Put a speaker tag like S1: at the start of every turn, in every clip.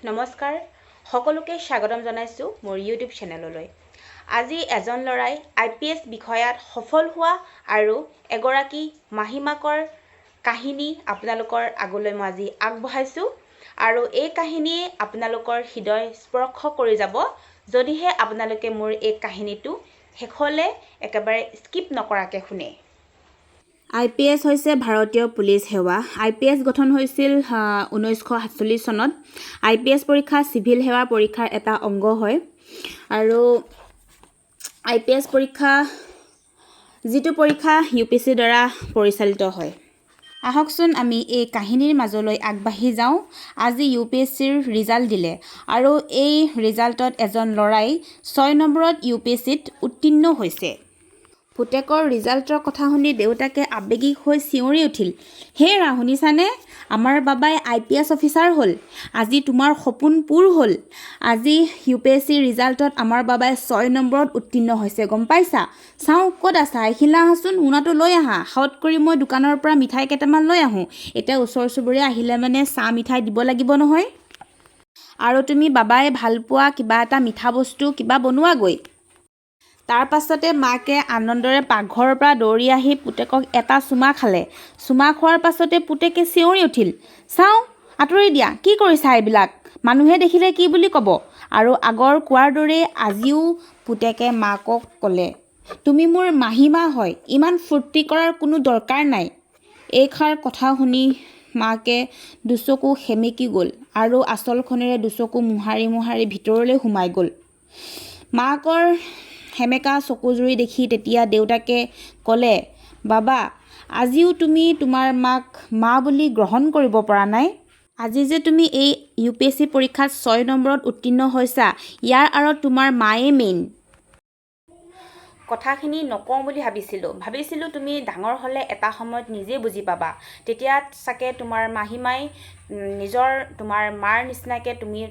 S1: নমস্কাৰ সকলোকে স্বাগতম জনাইছোঁ মোৰ ইউটিউব চেনেললৈ। আজি এজন ল'ৰাই IPS বিষয়াত সফল হোৱা আৰু এগৰাকী মাহীমাকৰ কাহিনী আপোনালোকৰ আগলৈ মই আজি আগবঢ়াইছোঁ আৰু এই কাহিনীয়ে আপোনালোকৰ হৃদয় স্পৰ্শ কৰি যাব যদিহে আপোনালোকে মোৰ এই কাহিনীটো শেষলৈ একেবাৰে স্কিপ নকৰাকৈ শুনে। IPS হৈছে ভাৰতীয় পুলিচ সেৱা। IPS গঠন হৈছিল 1947 চনত। IPS পৰীক্ষা চিভিল সেৱাৰ পৰীক্ষাৰ এটা অংগ হয় আৰু IPS পৰীক্ষা যিটো পৰীক্ষা UPSCৰ দ্বাৰা পৰিচালিত হয়। আহকচোন আমি এই কাহিনীৰ মাজলৈ আগবাঢ়ি যাওঁ। আজি UPSCৰ ৰিজাল্ট দিলে আৰু এই ৰিজাল্টত এজন ল'ৰাই 6 নম্বৰত UPSCত উত্তীৰ্ণ হৈছে। পুতেকৰ ৰিজাল্টৰ কথা শুনি দেউতাকে আৱেগিক হৈ চিঞৰি উঠিল, হে ৰা, শুনিছানে? আমাৰ বাবাই IPS অফিচাৰ হ'ল। আজি তোমাৰ সপোন পূৰ হ'ল। আজি UPSC ৰিজাল্টত আমাৰ বাবাই 6 নম্বৰত উত্তীৰ্ণ হৈছে, গম পাইছা? চাওঁ ক'ত আছা? এইখিনিলৈ আহাচোন, মোনাটো লৈ আহা। সাউত কৰি মই দোকানৰ পৰা মিঠাই কেইটামান লৈ আহোঁ। এতিয়া ওচৰ চুবুৰীয়া আহিলে মানে চাহ মিঠাই দিব লাগিব নহয়। আৰু তুমি বাবাই ভাল পোৱা কিবা এটা মিঠা বস্তু কিবা বনোৱাগৈ। তাৰ পাছতে মাকে আনন্দৰে পাকঘৰৰ পৰা দৌৰি আহি পুতেকক এটা চুমা খালে। চুমা খোৱাৰ পাছতে পুতেকে চিঞৰি উঠিল, চাওঁ আঁতৰি দিয়া, কি কৰিছা এইবিলাক? মানুহে দেখিলে কি বুলি ক'ব? আৰু আগৰ কোৱাৰ দৰেই আজিও পুতেকে মাকক ক'লে, তুমি মোৰ মাহীমা হয়, ইমান ফূৰ্তি কৰাৰ কোনো দৰকাৰ নাই। এইষাৰ কথা শুনি মাকে দুচকু সেমেকি গ'ল আৰু আঁচলখনেৰে দুচকু মোহাৰি মোহাৰি ভিতৰলৈ সোমাই গ'ল। মাকৰ সেমেকা চকুজুৰি দেখি তেতিয়া দেউতাকে ক'লে, বাবা, আজিও তুমি তোমাৰ মাক মা বুলি গ্ৰহণ কৰিব পৰা নাই? আজি যে তুমি এই UPSC পৰীক্ষাত 6 নম্বৰত উত্তীৰ্ণ হৈছা, ইয়াৰ আঁৰত তোমাৰ মায়ে মেইন। কথাখিনি নকওঁ বুলি ভাবিছিলোঁ তুমি ডাঙৰ হ'লে এটা সময়ত নিজেই বুজি পাবা। তেতিয়া চাগে তোমাৰ মাহীমাই তোমাৰ মাৰ নিচিনাকৈ তুমি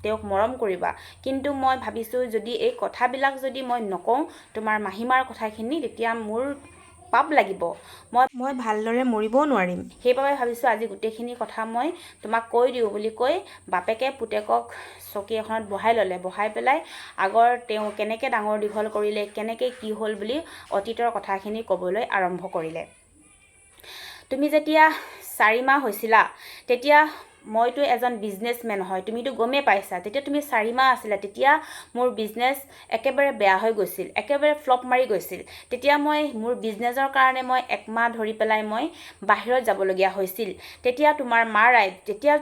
S1: তেওঁক মৰম কৰিবা। কিন্তু মই ভাবিছোঁ যদি এই কথাবিলাক যদি মই নকওঁ তোমাৰ মাহীমাৰ কথাখিনি, তেতিয়া মোৰ পাপ লাগিব, মই ভালদৰে মৰিবও নোৱাৰিম। সেইবাবে ভাবিছোঁ আজি গোটেইখিনি কথা মই তোমাক কৈ দিওঁ বুলি কৈ বাপেকে পুতেকক চকী এখনত বহাই ল'লে। বহাই পেলাই আগৰ তেওঁ কেনেকৈ ডাঙৰ দীঘল কৰিলে, কেনেকৈ কি হ'ল বুলি অতীতৰ কথাখিনি ক'বলৈ আৰম্ভ কৰিলে। তুমি যেতিয়া 4 মাহ হৈছিলা তেতিয়া মইতো এজন বিজনেছমেন হয়, তুমিতো গমেই পাইছা। তেতিয়া তুমি 4 মাহ আছিলা, তেতিয়া মোৰ বিজনেছ একেবাৰে বেয়া হৈ গৈছিল, একেবাৰে ফ্লপ মাৰি গৈছিল। তেতিয়া মই মোৰ বিজনেছৰ কাৰণে মই 1 মাহ ধৰি পেলাই মই বাহিৰত যাবলগীয়া হৈছিল। তেতিয়া তোমাৰ মাৰাই যেতিয়া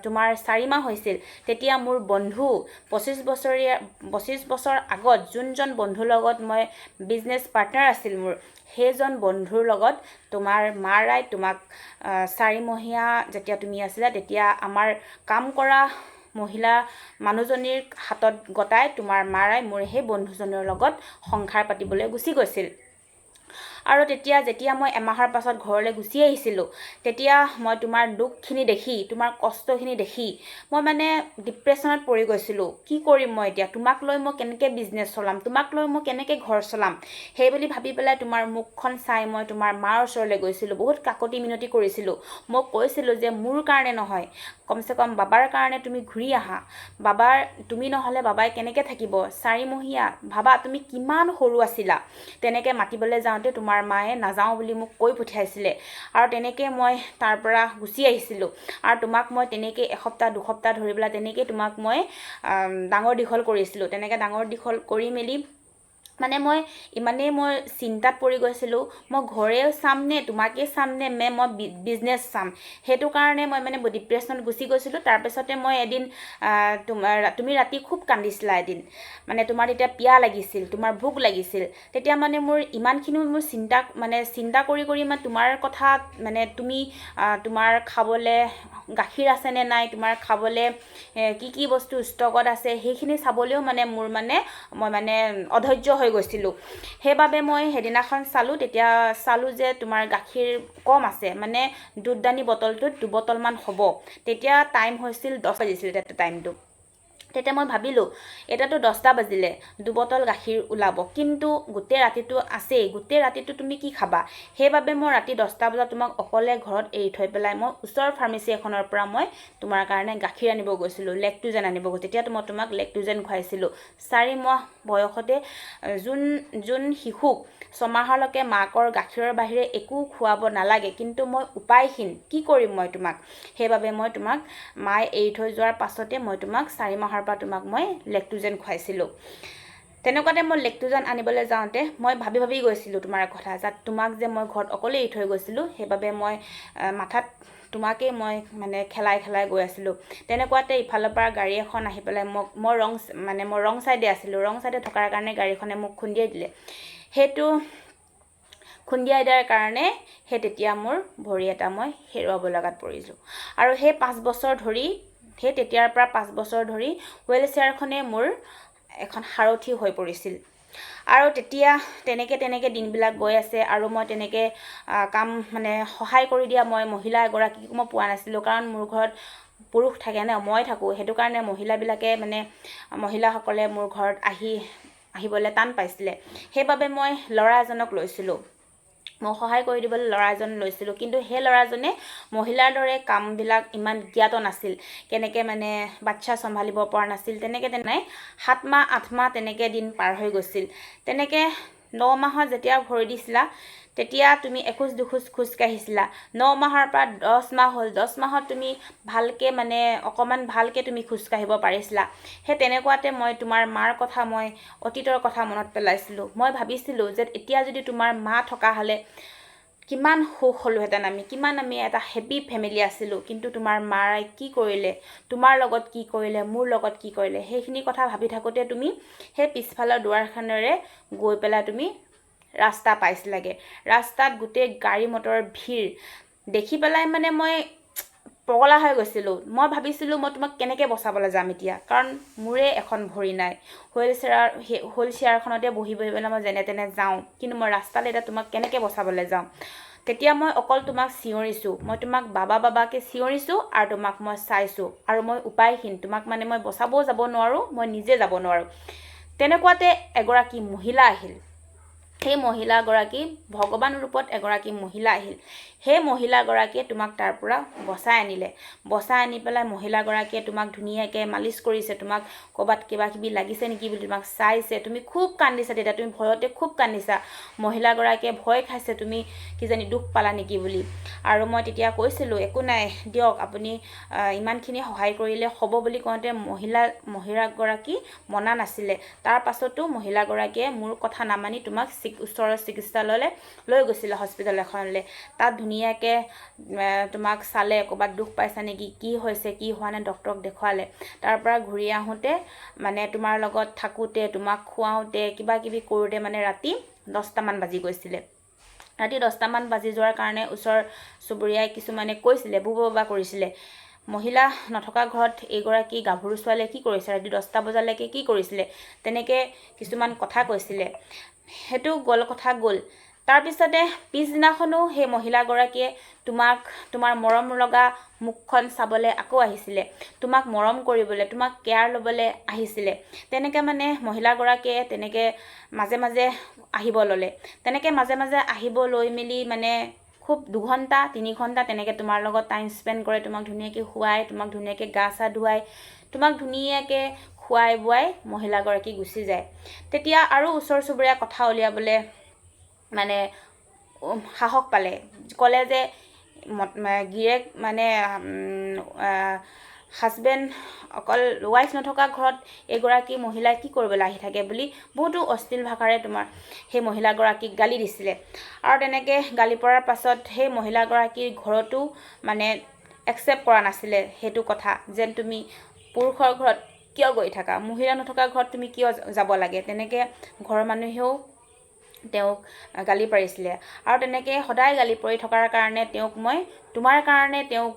S1: তোমাৰ 4 মাহ হৈছিল তেতিয়া মোৰ বন্ধু 25 বছৰ আগত যোনজন বন্ধুৰ লগত মই বিজনেছ পাৰ্টনাৰ আছিল মোৰ, সেইজন বন্ধুৰ লগত তোমাৰ মাৰাই তোমাক 4 মহীয়া যেতিয়া তুমি আছিলা তেতিয়া আমাৰ কাম কৰা মহিলা মানুহজনীৰ হাতত গতাই তোমাৰ মাৰাই মোৰ সেই বন্ধুজনৰ লগত সংসাৰ পাতিবলৈ গুচি গৈছিল। আৰু যেতিয়া মই এমাহৰ পাছত ঘৰলৈ গুচি আহিছিলোঁ তেতিয়া মই তোমাৰ দুখখিনি দেখি, তোমাৰ কষ্টখিনি দেখি মই মানে ডিপ্ৰেশ্যনত পৰি গৈছিলোঁ। কি কৰিম মই এতিয়া? তোমাক লৈ মই কেনেকৈ বিজনেছ চলাম? তোমাক লৈ মই কেনেকৈ ঘৰ চলাম? সেই বুলি ভাবি পেলাই তোমাৰ মুখখন চাই মই তোমাৰ মাৰ ওচৰলৈ গৈছিলোঁ, বহুত কাকতি মিনতি কৰিছিলোঁ। মই কৈছিলোঁ যে মোৰ কাৰণে নহয়, কমচে কম বাবাৰ কাৰণে তুমি ঘূৰি আহা। তুমি নহ'লে বাবাই কেনেকৈ থাকিব? 4 মহীয়া, ভাবা তুমি কিমান সৰু আছিলা। তেনেকৈ মাতিবলৈ যাওঁতে তোমাৰ মায়ে নাযাওঁ বুলি মোক কৈ পঠিয়াইছিলে আৰু তেনেকৈ মই তাৰ পৰা গুচি আহিছিলোঁ। আৰু তোমাক মই তেনেকৈ এসপ্তাহ 2 সপ্তাহ ধৰি পেলাই তেনেকৈ তোমাক মই ডাঙৰ দীঘল কৰিছিলোঁ। তেনেকৈ ডাঙৰ দীঘল কৰি মেলি মানে মই ইমানেই চিন্তাত পৰি গৈছিলোঁ, মই ঘৰে চাম নে তোমাকেই চাম নে মই বিজনেছ চাম, সেইটো কাৰণে মই মানে ডিপ্ৰেশ্যনত গুচি গৈছিলোঁ। তাৰপিছতে মই এদিন তুমি ৰাতি খুব কান্দিছিলা এদিন, মানে তোমাৰ তেতিয়া পিয়াহ লাগিছিল, তোমাৰ ভোক লাগিছিল। তেতিয়া মানে মোৰ ইমানখিনি মোৰ চিন্তা কৰি মানে তোমাৰ কথা মানে তোমাৰ খাবলৈ গাখীৰ আছেনে নাই, তোমাৰ খাবলৈ কি বস্তু ষ্টকত আছে সেইখিনি চাবলৈও মানে মই অধৈৰ্য হৈ গৈছিলোঁ। সেইবাবে মই সেইদিনাখন তেতিয়া চালোঁ যে তোমাৰ গাখীৰ কম আছে, মানে দুধদানী বটলটোত 2 বটলমান হ'ব। তেতিয়া টাইম হৈছিল 10 বাজিছিল টাইমটো। তেতিয়া মই ভাবিলোঁ এতিয়াতো 10টা বাজিলে, 2 বটল গাখীৰ ওলাব, কিন্তু গোটেই ৰাতিটো আছেই, গোটেই ৰাতিটো তুমি কি খাবা? সেইবাবে মই ৰাতি 10টা বজাত তোমাক অকলে ঘৰত এৰি থৈ পেলাই মই ওচৰৰ ফাৰ্মেচী এখনৰ পৰা মই তোমাৰ কাৰণে গাখীৰ আনিব গৈছিলোঁ, লেক্টোজেন আনিব গৈছিলোঁ। তেতিয়া মই তোমাক লেক্টোজেন খুৱাইছিলোঁ। 4 মাহ বয়সতে যোন শিশুক 6 মাহলৈকে মাকৰ গাখীৰৰ বাহিৰে একো খুৱাব নালাগে, কিন্তু মই উপায়হীন, কি কৰিম মই তোমাক? সেইবাবে মই তোমাক মায়ে এৰি থৈ যোৱাৰ পাছতে মই তোমাক 4 মাহৰ পৰা তোমাক মই লেক্টোজেন খুৱাইছিলোঁ। তেনেকুৱাতে মই লেক্টোজেন আনিবলৈ যাওঁতে মই ভাবি গৈছিলোঁ তোমাৰ কথা, তোমাক যে মই ঘৰত অকলে এৰি থৈ গৈছিলোঁ, সেইবাবে মই মাথাত তোমাকেই মই মানে খেলাই গৈ আছিলোঁ। তেনেকুৱাতে ইফালৰ পৰা গাড়ী এখন আহি পেলাই মই ৰং চাইডে আছিলোঁ, ৰং চাইডে থকাৰ কাৰণে গাড়ীখনে মোক খুন্দিয়াই দিলে। সেইটো খুন্দিয়াই দিয়াৰ কাৰণে তেতিয়া মোৰ ভৰি এটা মই হেৰুৱাব লগাত পৰিলোঁ। আৰু সেই তেতিয়াৰ পৰা 5 বছৰ ধৰি হুইল চেয়াৰখনে মোৰ এখন সাৰথি হৈ পৰিছিল। আৰু তেতিয়া তেনেকৈ দিনবিলাক গৈ আছে, আৰু মই তেনেকৈ কাম মানে সহায় কৰি দিয়া মই মহিলা এগৰাকীক মই পোৱা নাছিলোঁ, কাৰণ মোৰ ঘৰত পুৰুষ থাকে ন, মই থাকোঁ। সেইটো কাৰণে মহিলাসকলে মোৰ ঘৰত আহিবলৈ টান পাইছিলে। সেইবাবে মই ল'ৰা এজনক লৈছিলোঁ, মই সহায় কৰি দিবলৈ ল'ৰা এজন লৈছিলোঁ। কিন্তু সেই ল'ৰাজনে মহিলাৰ দৰে কামবিলাক ইমান জ্ঞাত নাছিল, কেনেকৈ মানে বাচ্ছা চম্ভালিব পৰা নাছিল। তেনেকৈ 7 মাহ 8 মাহ তেনেকৈ দিন পাৰ হৈ গৈছিল। তেনেকৈ 9 মাহত যেতিয়া ভৰি দিছিলা, তেতিয়া তুমি এখোজ দুখোজ খোজকাঢ়িছিলা। 9 মাহৰ পৰা 10 মাহ হ'ল, 10 মাহত তুমি ভালকৈ মানে অকণমান ভালকৈ তুমি খোজকাঢ়িব পাৰিছিলা। সেই তেনেকুৱাতে মই তোমাৰ মাৰ কথা, মই অতীতৰ কথা মনত পেলাইছিলোঁ। মই ভাবিছিলোঁ যে এতিয়া যদি তোমাৰ মা থকা হ'লে কিমান সুখ হ'লোহেঁতেন, কিমান আমি এটা হেপী ফেমিলি আছিলোঁ। কিন্তু তোমাৰ মায়ে কি কৰিলে, তোমাৰ লগত কি কৰিলে, মোৰ লগত কি কৰিলে, সেইখিনি কথা ভাবি থাকোঁতে তুমি সেই পিছফালৰ দুৱাৰখনেৰে গৈ পেলাই তুমি ৰাস্তা পাইছিলাগে। ৰাস্তাত গোটেই গাড়ী মটৰৰ ভিৰ দেখি পেলাই মানে মই পগলা হৈ গৈছিলোঁ। মই ভাবিছিলোঁ মই তোমাক কেনেকৈ বচাবলৈ যাম এতিয়া, কাৰণ মোৰে এখন ভৰি নাই। হুইল চেয়াৰখনতে বহি পেলাই মই যেনে তেনে যাওঁ, কিন্তু মই ৰাস্তালৈ এতিয়া তোমাক কেনেকৈ বচাবলৈ যাওঁ? তেতিয়া মই অকল তোমাক চিঞৰিছোঁ, মই তোমাক বাবাকে চিঞৰিছোঁ, আৰু তোমাক মই চাইছোঁ, আৰু মই উপায়হীন, তোমাক মানে মই বচাবও যাব নোৱাৰোঁ, মই নিজে যাব নোৱাৰোঁ। তেনেকুৱাতে এগৰাকী মহিলা আহিল। সেই মহিলাগৰাকী ভগৱান ৰূপত এগৰাকী মহিলা আহিল। সেই মহিলাগৰাকীয়ে তোমাক তাৰ পৰা বচাই আনিলে। বচাই আনি পেলাই মহিলাগৰাকীয়ে তোমাক ধুনীয়াকৈ মালিচ কৰিছে, তোমাক ক'ৰবাত কিবা কিবি লাগিছে নেকি বুলি তোমাক চাইছে। তুমি খুব কান্দিছা, তেতিয়া তুমি ভয়তে খুব কান্দিছা। মহিলাগৰাকীয়ে ভয় খাইছে তুমি কিজানি দুখ পালা নেকি বুলি। আৰু মই তেতিয়া কৈছিলোঁ, একো নাই দিয়ক, আপুনি ইমানখিনি সহায় কৰিলে হ'ব বুলি কওঁতে মহিলাগৰাকী মনা নাছিলে। তাৰ পাছতো মহিলাগৰাকীয়ে মোৰ কথা নামানি তোমাক ওচৰৰ চিকিৎসালয়লৈ লৈ গৈছিলে, হস্পিটেল এখনলৈ। তাত ধুনীয়াকৈ তোমাক চালে, ক'ৰবাত দুখ পাইছা নেকি, কি হৈছে কি হোৱা নাই, ডক্তৰক দেখুৱালে। তাৰ পৰা ঘূৰি আহোঁতে মানে তোমাৰ লগত থাকোঁতে, তোমাক খুৱাওঁতে, কিবা কিবি কৰোঁতে মানে ৰাতি 10টামান বাজি গৈছিলে। ৰাতি 10টামান বাজি যোৱাৰ কাৰণে ওচৰ চুবুৰীয়াই কিছুমানে কৈছিলে, বুবা কৰিছিলে, মহিলা নথকা ঘৰত এইগৰাকী গাভৰু ছোৱালীয়ে কি কৰিছে, ৰাতি 10টা বজালৈকে কি কৰিছিলে, তেনেকৈ কিছুমান কথা কৈছিলে। সেইটো কথা গ'ল। তাৰপিছতে পিছদিনাখনো সেই মহিলাগৰাকীয়ে তোমাৰ মৰম লগা মুখখন চাবলৈ আকৌ আহিছিলে, তোমাক মৰম কৰিবলৈ, তোমাক কেয়াৰ ল'বলৈ আহিছিলে। তেনেকৈ মানে মহিলাগৰাকীয়ে তেনেকৈ মাজে মাজে আহিব ল'লে। তেনেকৈ মাজে মাজে আহিব লৈ মেলি মানে খুব 2 ঘণ্টা 3 ঘণ্টা তেনেকৈ তোমাৰ লগত টাইম স্পেণ্ড কৰে। তোমাক ধুনীয়াকৈ শুৱাই, তোমাক ধুনীয়াকৈ গা চা ধুৱাই, তোমাক ধুনীয়াকৈ খুৱাই বোৱাই মহিলাগৰাকী গুচি যায়। তেতিয়া আৰু ওচৰ চুবুৰীয়া কথা উলিয়াবলৈ মানে সাহস পালে, ক'লে যে গিৰিয়েক মানে হাজবেণ্ড অকল ৱাইফ নথকা ঘৰত এগৰাকী মহিলাই কি কৰিবলৈ আহি থাকে বুলি বহুতো অশ্লীল ভাষাৰে তোমাৰ সেই মহিলাগৰাকীক গালি দিছিলে। আৰু তেনেকৈ গালি পৰাৰ পাছত সেই মহিলাগৰাকীৰ ঘৰতো মানে একচেপ্ট কৰা নাছিলে সেইটো কথা, যেন তুমি পুৰুষৰ ঘৰত কিয় গৈ থাকা, মহিলা নথকা ঘৰত তুমি কিয় যাব লাগে। তেনেকৈ ঘৰৰ মানুহেও তেওঁক গালি পাৰিছিলে। আৰু তেনেকৈ সদায় গালি পৰি থকাৰ কাৰণে তোমাৰ কাৰণে তেওঁক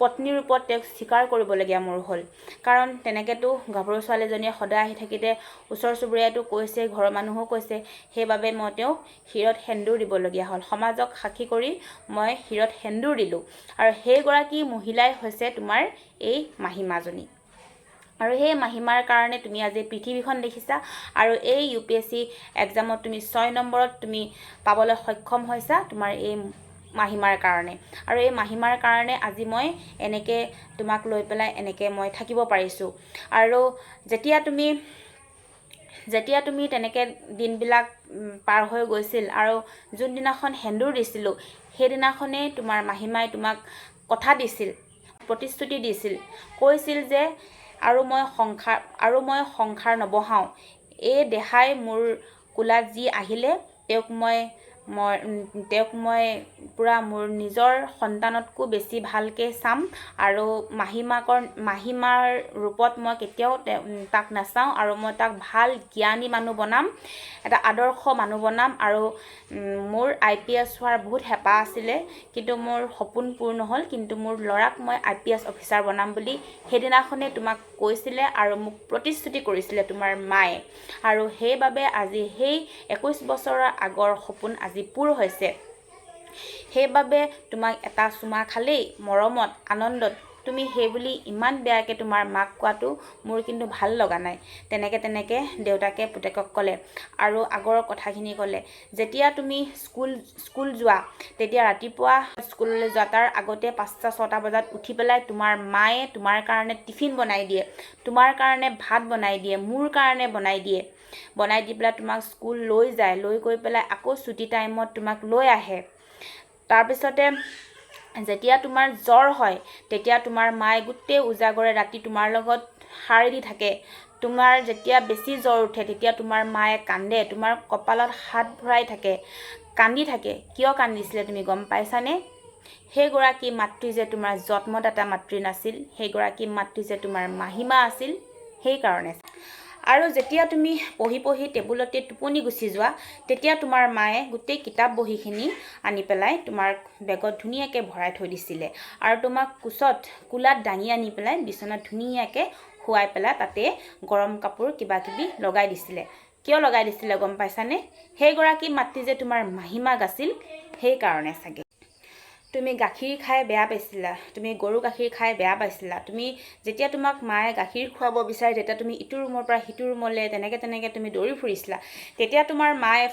S1: পত্নীৰ ৰূপত তেওঁক স্বীকাৰ কৰিবলগীয়া মোৰ হ'ল। কাৰণ তেনেকৈতো গাভৰু ছোৱালীজনীয়ে সদায় আহি থাকোঁতে ওচৰ চুবুৰীয়াইতো কৈছে, ঘৰৰ মানুহো কৈছে, সেইবাবে মই তেওঁক শিৰত সেন্দুৰ দিবলগীয়া হ'ল। সমাজক সাক্ষী কৰি মই শিৰত সেন্দুৰ দিলোঁ। আৰু সেইগৰাকী মহিলাই হৈছে তোমাৰ এই মাহীমাজনী। আৰু সেই মাহিমাৰ কাৰণে তুমি আজি পৃথিৱীখন দেখিছা আৰু এই UPSC এক্সামত তুমি 6 নম্বৰত তুমি পাবলৈ সক্ষম হৈছা তোমাৰ এই মাহিমাৰ কাৰণে। আৰু এই মাহিমাৰ কাৰণে আজি মই এনেকৈ তোমাক লৈ পেলাই এনেকৈ মই থাকিব পাৰিছোঁ। আৰু যেতিয়া তুমি তেনেকৈ দিনবিলাক পাৰ হৈ গৈছিল আৰু যোনদিনাখন সেন্দুৰ দিছিলোঁ সেইদিনাখনেই তোমাৰ মাহিমাই তোমাক কথা দিছিল, প্ৰতিশ্ৰুতি দিছিল, কৈছিল যে আৰু মই সংসাৰ নবহাওঁ, এই দেহাই মোৰ কোলাত যি আহিলে তেওঁক মই পূৰা মোৰ নিজৰ সন্তানতকৈ বেছি ভালকৈ চাম আৰু মাহিমাৰ ৰূপত মই কেতিয়াও তাক নাচাওঁ আৰু মই তাক ভাল জ্ঞানী মানুহ বনাম, এটা আদৰ্শ মানুহ বনাম। আৰু মোৰ IPS হোৱাৰ বহুত হেঁপাহ আছিলে, কিন্তু মোৰ সপোন পূৰ্ণ হ'ল, কিন্তু মোৰ ল'ৰাক মই IPS অফিচাৰ বনাম বুলি সেইদিনাখনেই তোমাক কৈছিলে আৰু মোক প্ৰতিশ্ৰুতি কৰিছিলে তোমাৰ মায়ে। আৰু সেইবাবে আজি সেই 21 বছৰৰ আগৰ সপোন আজি পূৰ হৈছে। সেইবাবে তোমাক এটা চুমা খালেই মৰমত আনন্দত তুমি সেই বুলি ইমান বেয়াকৈ তোমাৰ মাক কোৱাটো মোৰ কিন্তু ভাল লগা নাই। তেনেকৈ দেউতাকে পুতেকক ক'লে আৰু আগৰ কথাখিনি ক'লে। যেতিয়া তুমি স্কুল যোৱা তেতিয়া ৰাতিপুৱা স্কুললৈ যোৱা তাৰ আগতে 5টা-6টা বজাত উঠি পেলাই তোমাৰ মায়ে তোমাৰ কাৰণে টিফিন বনাই দিয়ে, তোমাৰ কাৰণে ভাত বনাই দিয়ে, মোৰ কাৰণে বনাই দি পেলাই তোমাক স্কুল লৈ যায়, লৈ গৈ পেলাই আকৌ ছুটি টাইমত তোমাক লৈ আহে। তাৰপিছতে যেতিয়া তোমাৰ জ্বৰ হয় তেতিয়া তোমাৰ মায়ে গোটেই উজাগৰে ৰাতি তোমাৰ লগত সাৰে দি থাকে। তোমাৰ যেতিয়া বেছি জ্বৰ উঠে তেতিয়া তোমাৰ মায়ে কান্দে, তোমাৰ কপালত হাত ভৰাই থাকে, কান্দি থাকে। কিয় কান্দিছিলে তুমি গম পাইছানে? সেইগৰাকী মাতৃ যে তোমাৰ জন্মদাতা মাতৃ নাছিল, সেইগৰাকী মাতৃ যে তোমাৰ মাহিমা আছিল, সেইকাৰণে। আৰু যেতিয়া তুমি পঢ়ি টেবুলতে টোপনি গুচি যোৱা তেতিয়া তোমাৰ মায়ে গোটেই কিতাপ বহীখিনি আনি পেলাই তোমাৰ বেগত ধুনীয়াকৈ ভৰাই থৈ দিছিলে আৰু তোমাক কোলাত দাঙি আনি পেলাই বিচনাত ধুনীয়াকৈ শুৱাই পেলাই তাতে গৰম কাপোৰ কিবাকিবি লগাই দিছিলে। কিয় লগাই দিছিলে গম পাইছানে? সেইগৰাকী মাতৃ যে তোমাৰ মাহিমাক আছিল, সেইকাৰণে চাগে। তুমি গাখীৰ খাই বেয়া পাইছিলা, তুমি গৰু গাখীৰ খাই বেয়া পাইছিলা, তুমি যেতিয়া তোমাক মায়ে গাখীৰ খুৱাব বিচাৰে তেতিয়া তুমি ইটো ৰুমৰ পৰা সিটো ৰুমলৈ তেনেকৈ তুমি দৌৰি ফুৰিছিলা। তেতিয়া তোমাৰ মায়ে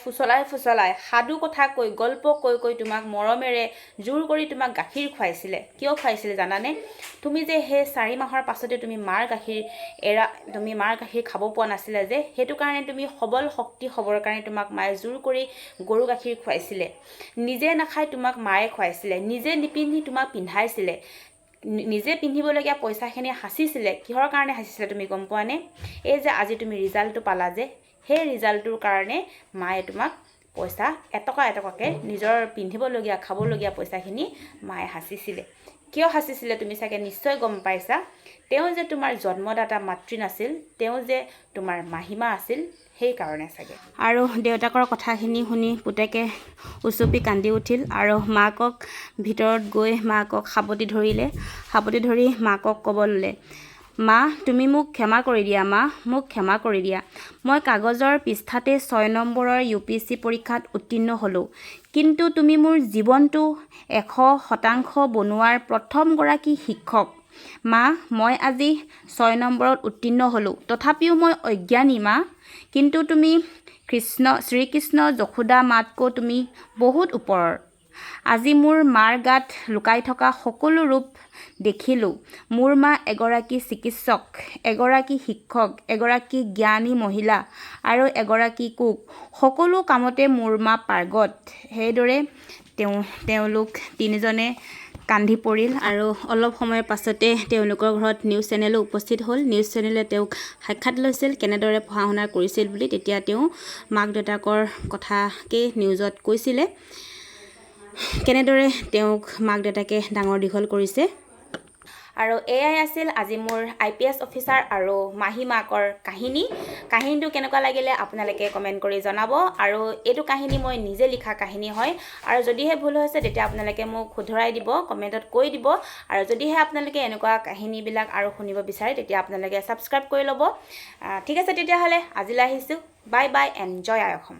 S1: ফুচলাই সাধু কথা কৈ গল্প কৈ তোমাক মৰমেৰে জোৰ কৰি তোমাক গাখীৰ খুৱাইছিলে। কিয় খুৱাইছিলে জানানে? তুমি যে সেই 4 মাহৰ পাছতে তুমি মাৰ গাখীৰ খাব পোৱা নাছিলা যে, সেইটো কাৰণে তুমি শক্তি হ'বৰ কাৰণে তোমাক মায়ে জোৰ কৰি গৰু গাখীৰ খুৱাইছিলে। নিজে নাখাই তোমাক মায়ে খুৱাইছিলে, নিজে নিপিন্ধি তোমাক পিন্ধাইছিলে, নিজে পিন্ধিবলগীয়া পইচাখিনি সাঁচিছিলে। কিহৰ কাৰণে সাঁচিছিলে তুমি গম পোৱানে? এই যে আজি তুমি ৰিজাল্টটো পালা যে, সেই ৰিজাল্টটোৰ কাৰণে মায়ে তোমাক পইচা এটকাকৈ নিজৰ পিন্ধিবলগীয়া খাবলগীয়া পইচাখিনি মায়ে সাঁচিছিলে। কিয় সাঁচিছিলে তুমি চাগে নিশ্চয় গম পাইছা। তেওঁ যে তোমাৰ জন্মদাতা মাতৃ নাছিল, তেওঁ যে তোমাৰ মাহিমা আছিল, সেইকাৰণে চাগে। আৰু দেউতাকৰ কথাখিনি শুনি পুতেকে উচুপি কান্দি উঠিল আৰু মাকক ভিতৰত গৈ মাকক সাবটি ধৰি মাকক ক'ব ল'লে, মা তুমি মোক ক্ষমা কৰি দিয়া, মা মোক ক্ষমা কৰি দিয়া। মই কাগজৰ পৃষ্ঠাতে 6 নম্বৰৰ UPSC পৰীক্ষাত উত্তীৰ্ণ হ'লোঁ, কিন্তু তুমি মোৰ জীৱনটো 100% বনোৱাৰ প্ৰথমগৰাকী শিক্ষক। মা মই আজি 6 নম্বৰত উত্তীৰ্ণ হ'লোঁ, তথাপিও মই অজ্ঞানী মা। কিন্তু তুমি শ্ৰীকৃষ্ণ যশোদা মাতকৈ তুমি বহুত ওপৰৰ। আজি মোৰ মাৰ গাত লুকাই থকা সকলো ৰূপ দেখিলোঁ। মোৰ মা এগৰাকী চিকিৎসক, এগৰাকী শিক্ষক, এগৰাকী জ্ঞানী মহিলা আৰু এগৰাকী কুক। সকলো কামতে মোৰ মা পাৰ্গত। সেইদৰে তেওঁলোক তিনিজনে কান্ধি পৰিল আৰু অলপ সময়ৰ পাছতে তেওঁলোকৰ ঘৰত নিউজ চেনেলো উপস্থিত হ'ল। নিউজ চেনেলে তেওঁক সাক্ষাৎ লৈছিল কেনেদৰে পঢ়া শুনা কৰিছিল বুলি। তেতিয়া তেওঁ মাক দেউতাকৰ কথাকে নিউজত কৈছিলে, কেনেদৰে তেওঁক মাক দেউতাকে ডাঙৰ দীঘল কৰিছে। আৰু এয়াই আছিল আজি মোৰ IPS অফিচাৰ আৰু মাহিমাকৰ কাহিনীটো কেনেকুৱা লাগিলে আপোনালোকে কমেণ্ট কৰি জনাব। আৰু এইটো কাহিনী মই নিজে লিখা কাহিনী হয়, আৰু যদিহে ভুল হৈছে তেতিয়া আপোনালোকে মোক শুধৰাই দিব, কমেণ্টত কৈ দিব। আৰু যদিহে আপোনালোকে এনেকুৱা কাহিনীবিলাক আৰু শুনিব বিচাৰে তেতিয়া আপোনালোকে ছাবস্ক্ৰাইব কৰি ল'ব। ঠিক আছে তেতিয়াহ'লে আজিলৈ আহিছোঁ। বাই বাই, এনজয় আই অসম।